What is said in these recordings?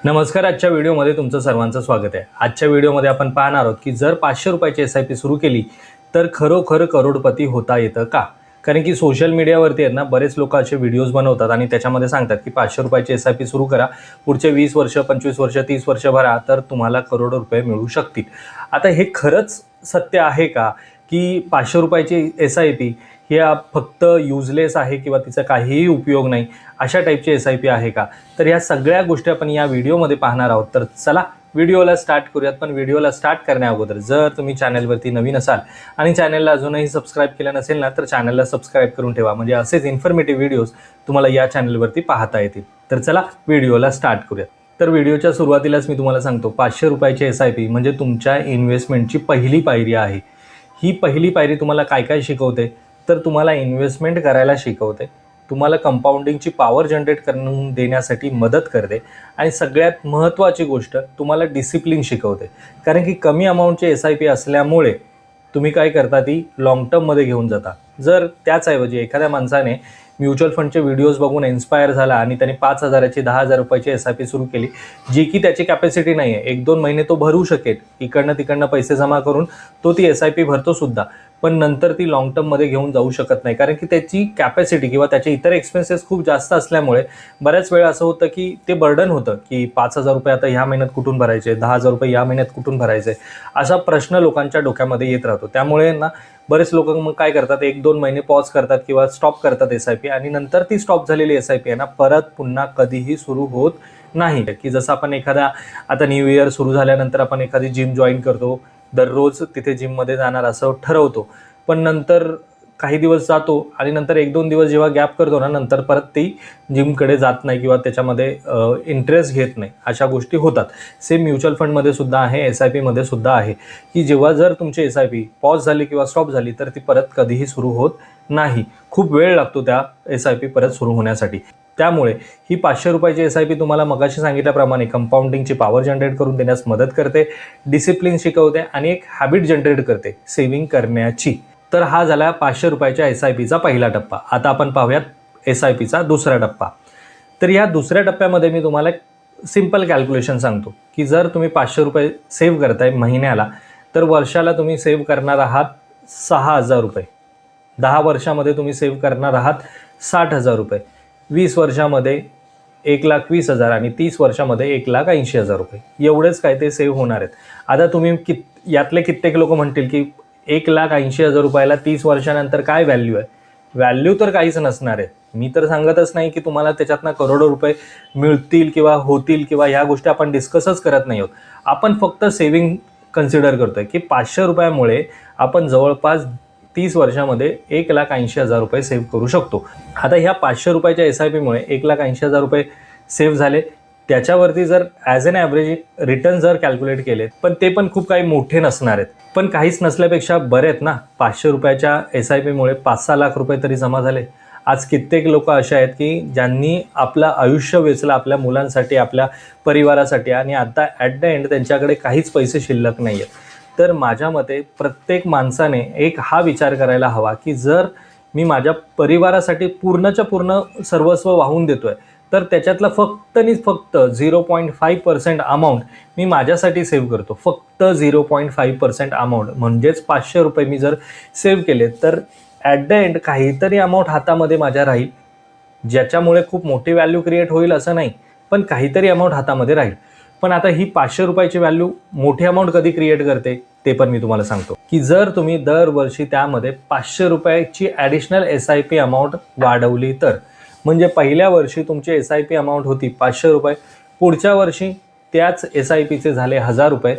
नमस्कार. आजच्या व्हिडिओमध्ये तुमचं सर्वांचं स्वागत आहे. आजच्या व्हिडिओमध्ये आपण पाहणार आहोत की जर 500 रुपयाची SIP सुरू केली तर खरोखर करोडपती होता येतं का? कारण की सोशल मीडियावरती आहेत ना बरेच लोक असे व्हिडिओज बनवतात आणि त्याच्यामध्ये सांगतात की 500 रुपयाची SIP सुरू करा, पुढचे 20 वर्ष 25 वर्ष 30 वर्ष भरा तर तुम्हाला करोडो रुपये मिळू शकतील. आता हे खरंच सत्य आहे का की 500 रुपयाची SIP ही फक्त युजलेस आहे किंवा तिचा काहीही उपयोग नाही अशा टाईपची SIP आहे का? तर ह्या सगळ्या गोष्टी आपण या व्हिडिओमध्ये पाहणार आहोत. तर चला व्हिडिओला स्टार्ट करूयात. पण व्हिडिओला स्टार्ट करण्याअगोदर जर तुम्ही चॅनलवरती नवीन असाल आणि चॅनलला अजूनही सबस्क्राईब केलं नसेल ना तर चॅनलला सबस्क्राईब करून ठेवा, म्हणजे असेच इन्फॉर्मेटिव्ह व्हिडिओज तुम्हाला या चॅनलवरती पाहता येतील. तर चला व्हिडिओला स्टार्ट करूयात. तर व्हिडिओच्या सुरुवातीलाच मी तुम्हाला सांगतो 500 रुपयाची SIP म्हणजे तुमच्या इन्व्हेस्टमेंटची पहिली पायरी आहे. ही पहिली पायरी तुम्हाला काय काय शिकवते तर तुम्हाला इन्व्हेस्टमेंट करायला शिकवते, तुम्हाला कंपाऊंडिंगची पॉवर जनरेट करून देण्यासाठी मदत करते आणि सगळ्यात महत्त्वाची गोष्ट तुम्हाला डिसिप्लिन शिकवते. कारण की कमी अमाऊंटची SIP असल्यामुळे तुम्ही काय करता ती लाँग टर्ममध्ये घेऊन जाता. जर त्याचऐवजी एखाद्या माणसाने म्युच्युअल फंडचे व्हिडिओज बघून इन्स्पायर झाला आणि त्याने 5,000ची 10,000 रुपयाची SIP सुरू केली, जी की त्याची कॅपॅसिटी नाही आहे, 1-2 महिने तो भरू शकेल, इकडनं तिकडनं पैसे जमा करून तो ती SIP भरतो सुद्धा, पण नंतर ती लाँग टर्ममध्ये घेऊन जाऊ शकत नाही. कारण की त्याची कॅपॅसिटी किंवा त्याचे इतर एक्सपेन्सेस खूप जास्त असल्यामुळे बऱ्याच वेळा असं होतं की ते बर्डन होतं की 5,000 रुपये आता ह्या महिन्यात कुठून भरायचे, 10,000 रुपये या महिन्यात कुठून भरायचे, असा प्रश्न लोकांच्या डोक्यामध्ये येत राहतो. त्यामुळे ना बरेच लोक मग काय करतात, 1-2 महिने पॉज करतात किंवा स्टॉप करतात SIP आणि नंतर ती स्टॉप झालेली SIP आहे ना परत पुन्हा कधीही सुरू होत नाही. की जसं आपण आता न्यू इयर सुरू झाल्यानंतर आपण एखादी जिम जॉईन करतो, दररोज तिथे जिममध्ये जाणार असं ठरवतो, पण नंतर काही दिवस जातो आणि नंतर 1-2 दिवस जेव्हा गॅप करतो ना नंतर परत ती जिमकडे जात नाही किंवा त्याच्यामध्ये इंटरेस्ट घेत नाही, अशा गोष्टी होतात. सेम म्युच्युअल फंडमध्ये सुद्धा आहे, SIP मध्ये सुद्धा आहे की जेव्हा जर तुमची SIP पॉज झाली किंवा स्टॉप झाली तर ती परत कधीही सुरू होत नाही. खूप वेळ लागतो त्या SIP परत सुरू होण्यासाठी. त्यामुळे ही 500 रुपयाची SIP तुम्हाला मगाशी सांगितल्याप्रमाणे कंपाऊंडिंगची पॉवर जनरेट करून देण्यास मदत करते, डिसिप्लिन शिकवते आणि एक हॅबिट जनरेट करते सेव्हिंग करण्याची. तर हा झाला 500 रुपयाच्या SIPचा पहिला टप्पा. आता आपण पाहूयात SIPचा दुसरा टप्पा. तर या दुसऱ्या टप्प्यामध्ये मी तुम्हाला सिंपल कॅल्क्युलेशन सांगतो की जर तुम्ही 500 रुपये सेव्ह करताय महिन्याला तर वर्षाला तुम्ही सेव्ह करणार आहात 6,000 रुपये, 10 वर्षामध्ये तुम्ही सेव्ह करणार आहात 60,000 रुपये, 20 वर्षामध्ये 1,20,000 आणि 30 वर्षामध्ये 1,80,000 रुपये, एवढेच काय ते सेव्ह होणार आहेत. आता तुम्ही यातले कित्येक लोक म्हणतील की 1,80,000 रुपयाला 30 वर्षानंतर काय व्हॅल्यू आहे? व्हॅल्यू तर काहीच नसणार आहे. मी तर सांगतच नाही की तुम्हाला त्याच्यातनं करोडो रुपये मिळतील किंवा होतील किंवा ह्या गोष्टी आपण डिस्कसच करत नाही आहोत. आपण फक्त सेव्हिंग कन्सिडर करतोय की 500 रुपयामुळे आपण जवळपास 30 वर्षामध्ये 1,80,000 रुपये सेव्ह करू शकतो. आता ह्या 500 रुपयाच्या SIPमुळे 1,80,000 रुपये सेव्ह झाले. त्याच्यावरती जर ॲज एन ॲव्हरेज रिटर्न जर कॅल्क्युलेट केले पण ते पण खूप काही मोठे नसणार आहेत, पण काहीच नसल्यापेक्षा बरे आहेत ना. 500 रुपयाच्या SIPमुळे 5-6 लाख रुपये तरी जमा झाले. आज कित्येक लोक असे आहेत की ज्यांनी आपलं आयुष्य वेचलं आपल्या मुलांसाठी, आपल्या परिवारासाठी आणि आता ॲट द एंड त्यांच्याकडे काहीच पैसे शिल्लक नाही आहेत. तर माझ्या मते प्रत्येक माणसाने एक हा विचार करायला हवा की जर मी माझ्या परिवारासाठी पूर्णच्या पूर्ण सर्वस्व वाहून देतोय तर त्याच्यातलं फक्त 0.5% अमाऊंट मी माझ्यासाठी सेव्ह करतो. फक्त 0.5% अमाऊंट म्हणजेच 500 रुपये मी जर सेव्ह केले तर ॲट द एंड काहीतरी अमाऊंट हातामध्ये माझ्या राहील, ज्याच्यामुळे खूप मोठी व्हॅल्यू क्रिएट होईल असं नाही, पण काहीतरी अमाऊंट हातामध्ये राहील. पण आता ही 500 रुपयाची व्हॅल्यू मोठी अमाऊंट कधी क्रिएट करते ते पण मी तुम्हाला सांगतो की जर तुम्ही दरवर्षी त्यामध्ये 500 रुपयाची ॲडिशनल SIP अमाऊंट वाढवली तर. म्हणजे पहिल्या वर्षी तुमची SIP अमाऊंट होती 500 रुपये, पुढच्या वर्षी त्याच SIPचे झाले 1,000 रुपये,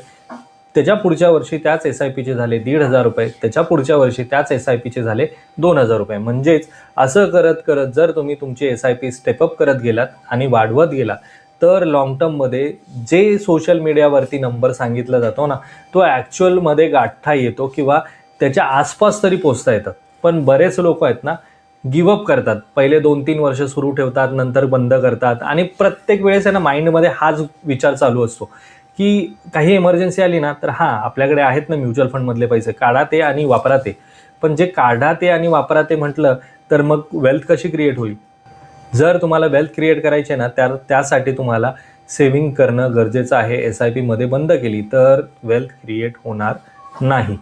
त्याच्या पुढच्या वर्षी त्याच SIPचे झाले 1,500 रुपये, त्याच्या पुढच्या वर्षी त्याच SIPचे झाले 2,000 रुपये. म्हणजेच असं करत करत जर तुम्ही तुमची SIP स्टेपअप करत गेलात आणि वाढवत गेला तर लाँग टर्ममध्ये जे सोशल मीडियावरती नंबर सांगितला जातो ना तो ॲक्च्युअलमध्ये गाठता येतो किंवा त्याच्या आसपास तरी पोचता येतात. पण बरेच लोक आहेत ना गिवअप करतात, पहिले 2-3 वर्ष सुरू ठेवतात, नंतर बंद करतात आणि प्रत्येक वेळेस आहे ना माइंडमध्ये हाच विचार चालू असतो की काही इमर्जन्सी आली ना तर हां आपल्याकडे आहेत ना म्युच्युअल फंडमधले पैसे, काढा ते आणि वापरा ते. पण जे काढा ते आणि वापरा ते म्हटलं तर मग वेल्थ कशी क्रिएट होईल? जर तुम्हाला वेल्थ क्रिएट करायची ना त्यासाठी तुम्हाला सेव्हिंग करणं गरजेचं आहे. SIP मध्ये बंद केली तर वेल्थ क्रिएट होणार नाही.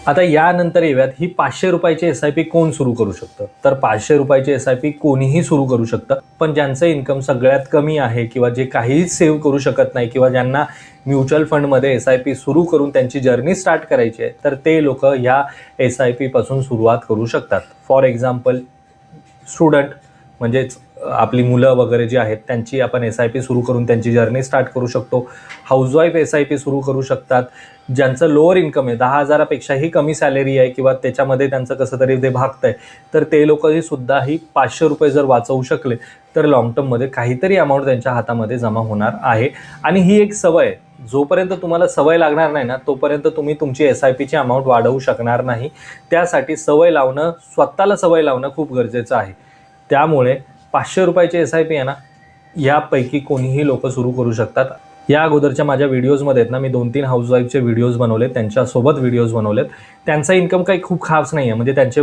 आता यानंतर येऊयात, ही 500 रुपयाची SIP कोण सुरू करू शकतं? तर 500 रुपयाची SIP कोणीही सुरू करू शकतं, पण ज्यांचं इन्कम सगळ्यात कमी आहे किंवा जे काहीच सेव्ह करू शकत नाही किंवा ज्यांना म्युच्युअल फंडमध्ये SIP सुरू करून त्यांची जर्नी स्टार्ट करायची आहे, तर ते लोक ह्या SIP पासून सुरुवात करू शकतात. फॉर एक्झाम्पल स्टुडंट म्हणजेच आपली मुलं वगैरे जी आहेत त्यांची आपण SIP सुरू करून त्यांची जर्नी स्टार्ट करू शकतो. हाऊसवाईफ SIP सुरू करू शकतात. ज्यांचं लोअर इन्कम आहे, 10,000पेक्षाही कमी सॅलरी आहे किंवा त्याच्यामध्ये त्यांचं कसं तरी ते भागतंय, तर ते लोकही सुद्धा ही 500 रुपये जर वाचवू शकले तर लॉंग टर्ममध्ये काहीतरी अमाऊंट त्यांच्या हातामध्ये जमा होणार आहे. आणि ही एक सवय आहे. जोपर्यंत तुम्हाला सवय लागणार नाही ना, तोपर्यंत तुम्ही तुमची SIPची अमाऊंट वाढवू शकणार नाही. त्यासाठी सवय लावणं, स्वतःला सवय लावणं खूप गरजेचं आहे. त्यामुळे 500 रुपयाची SIP आहे ना, यापैकी कोणीही लोक सुरू करू शकतात. या अगोदरच्या माझ्या व्हिडिओजमध्ये आहेत ना, मी 2-3 हाऊसवाईफचे व्हिडिओज बनवलेत, त्यांच्यासोबत व्हिडिओज बनवलेत. त्यांचा इन्कम काही खूप खास नाही आहे, म्हणजे त्यांचे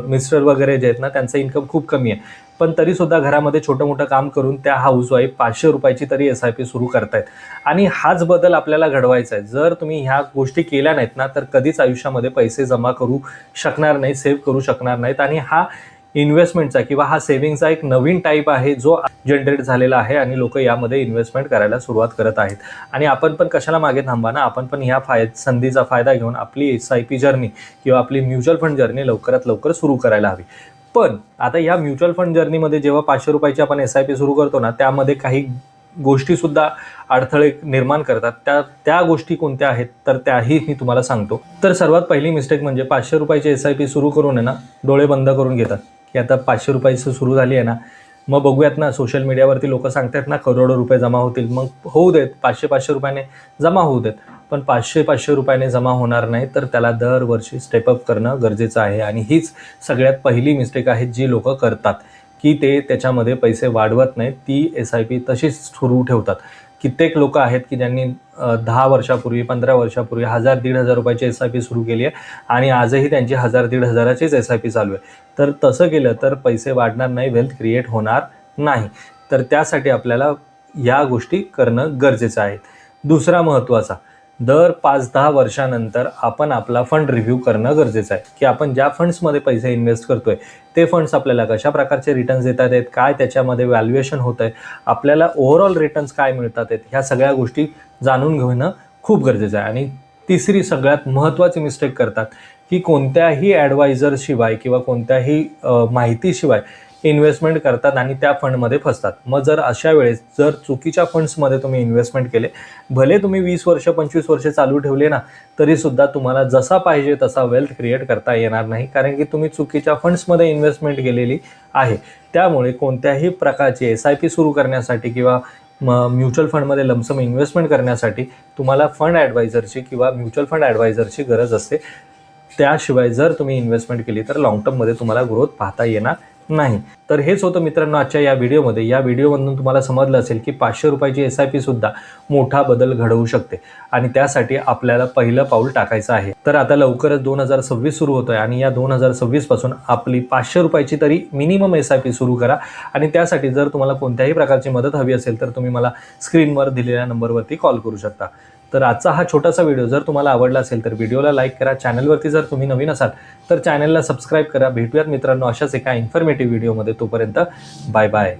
मिस्टर वगैरे जे आहेत ना, त्यांचं इन्कम खूप कमी आहे, पण तरीसुद्धा घरामध्ये छोटं मोठं काम करून त्या हाऊसवाईफ 500 रुपयाची तरी SIP सुरू करतायत. आणि हाच बदल आपल्याला घडवायचा आहे. जर तुम्ही ह्या गोष्टी केल्या नाहीत ना, तर कधीच आयुष्यामध्ये पैसे जमा करू शकणार नाही, सेव्ह करू शकणार नाहीत. आणि हा इन्व्हेस्टमेंटचा किंवा हा सेव्हिंगचा एक नवीन टाईप आहे जो जनरेट झालेला आहे आणि लोक यामध्ये इन्व्हेस्टमेंट करायला सुरुवात करत आहेत. आणि आपण पण कशाला मागे थांबा ना, आपण पण ह्या संधीचा फायदा घेऊन आपली SIP जर्नी किंवा आपली म्युच्युअल फंड जर्नी लवकरात लवकर सुरू करायला हवी. पण आता या म्युच्युअल फंड जर्नीमध्ये जेव्हा 500 रुपयाची आपण SIP सुरू करतो ना, त्यामध्ये काही गोष्टीसुद्धा अडथळे निर्माण करतात. त्या गोष्टी कोणत्या आहेत तर त्याही मी तुम्हाला सांगतो. तर सर्वात पहिली मिस्टेक म्हणजे 500 रुपयाची SIP सुरू करून आहे ना, डोळे बंद करून घेतात की आता 500 रुपयाची सुरू झाली आहे ना, मग बघूयात ना, सोशल मीडियावरती लोक सांगतात ना करोडो रुपये जमा होतील, मग होऊ देत, 500-500 रुपयाने जमा होऊ देत. पण 500-500 रुपयाने जमा होणार नाही, तर त्याला दरवर्षी स्टेपअप करणं गरजेचं आहे. आणि हीच सगळ्यात पहिली मिस्टेक आहे जी लोक करतात की ते त्याच्यामध्ये पैसे वाढवत नाहीत, ती SIP तशीच सुरू ठेवतात. कित्येक लोक आहेत की ज्यांनी 10 वर्षापूर्वी 15 वर्षापूर्वी 1,000-1,500 रुपयाची SIP सुरू केली आहे आणि आजही त्यांची 1,000-1,500चीच SIP चालू आहे. तर तसं केलं तर पैसे वाढणार नाही, वेल्थ क्रिएट होणार नाही. तर त्यासाठी आपल्याला या गोष्टी करणं गरजेचं आहे. दुसरा महत्त्वाचा, दर 5-10 वर्षानंतर आपण आपला फंड रिव्ह्यू करणं गरजेचं आहे की आपण ज्या फंड्समध्ये पैसे इन्व्हेस्ट करतोय ते फंड्स आपल्याला कशा प्रकारचे रिटर्न्स देतात आहेत, काय त्याच्यामध्ये व्हॅल्युएशन होतं आहे, आपल्याला ओव्हरऑल रिटर्न्स काय मिळतात आहेत, ह्या सगळ्या गोष्टी जाणून घेणं खूप गरजेचं आहे. आणि तिसरी सगळ्यात महत्त्वाची मिस्टेक करतात की कोणत्याही ॲडवायझरशिवाय किंवा कोणत्याही माहितीशिवाय इन्व्हेस्टमेंट करतात आणि त्या फंडमध्ये फसतात. मग जर अशा वेळेस जर चुकीच्या फंड्समध्ये तुम्ही इन्व्हेस्टमेंट केले, भले तुम्ही 20 वर्ष 25 वर्ष चालू ठेवले ना, तरीसुद्धा तुम्हाला जसा पाहिजे तसा वेल्थ क्रिएट करता येणार नाही, कारण की तुम्ही चुकीच्या फंड्समध्ये इन्व्हेस्टमेंट केलेली आहे. त्यामुळे कोणत्याही प्रकारची SIP सुरू करण्यासाठी किंवा म्युच्युअल फंडमध्ये लमसम इन्व्हेस्टमेंट करण्यासाठी तुम्हाला फंड ॲडवायझरची किंवा म्युच्युअल फंड ॲडवायझरची गरज असते. त्याशिवाय जर तुम्ही इन्व्हेस्टमेंट केली तर लॉंग टर्ममध्ये तुम्हाला ग्रोथ पाहता येणार नाही. तर हेच होतं मित्रांनो आजच्या या व्हिडिओमध्ये. या व्हिडिओमधून तुम्हाला समजलं असेल की 500 रुपयाची SIP सुद्धा मोठा बदल घडवू शकते आणि त्यासाठी आपल्याला पहिलं पाऊल टाकायचं आहे. तर आता लवकरच 2026 सुरू होतोय आणि या 2026 पासून आपली 500 रुपयाची तरी मिनिमम SIP सुरू करा. आणि त्यासाठी जर तुम्हाला कोणत्याही प्रकारची मदत हवी असेल तर तुम्ही मला स्क्रीनवर दिलेल्या नंबरवरती कॉल करू शकता. तर आजचा हा छोटासा व्हिडिओ जर तुम्हाला आवडला असेल तर व्हिडिओला लाईक करा. चॅनलवरती जर तुम्ही नवीन असाल तर चॅनलला सबस्क्राईब करा. भेटूयात मित्रांनो अशाच एका इन्फॉर्मेटिव्ह व्हिडिओमध्ये. तोपर्यंत बाय बाय.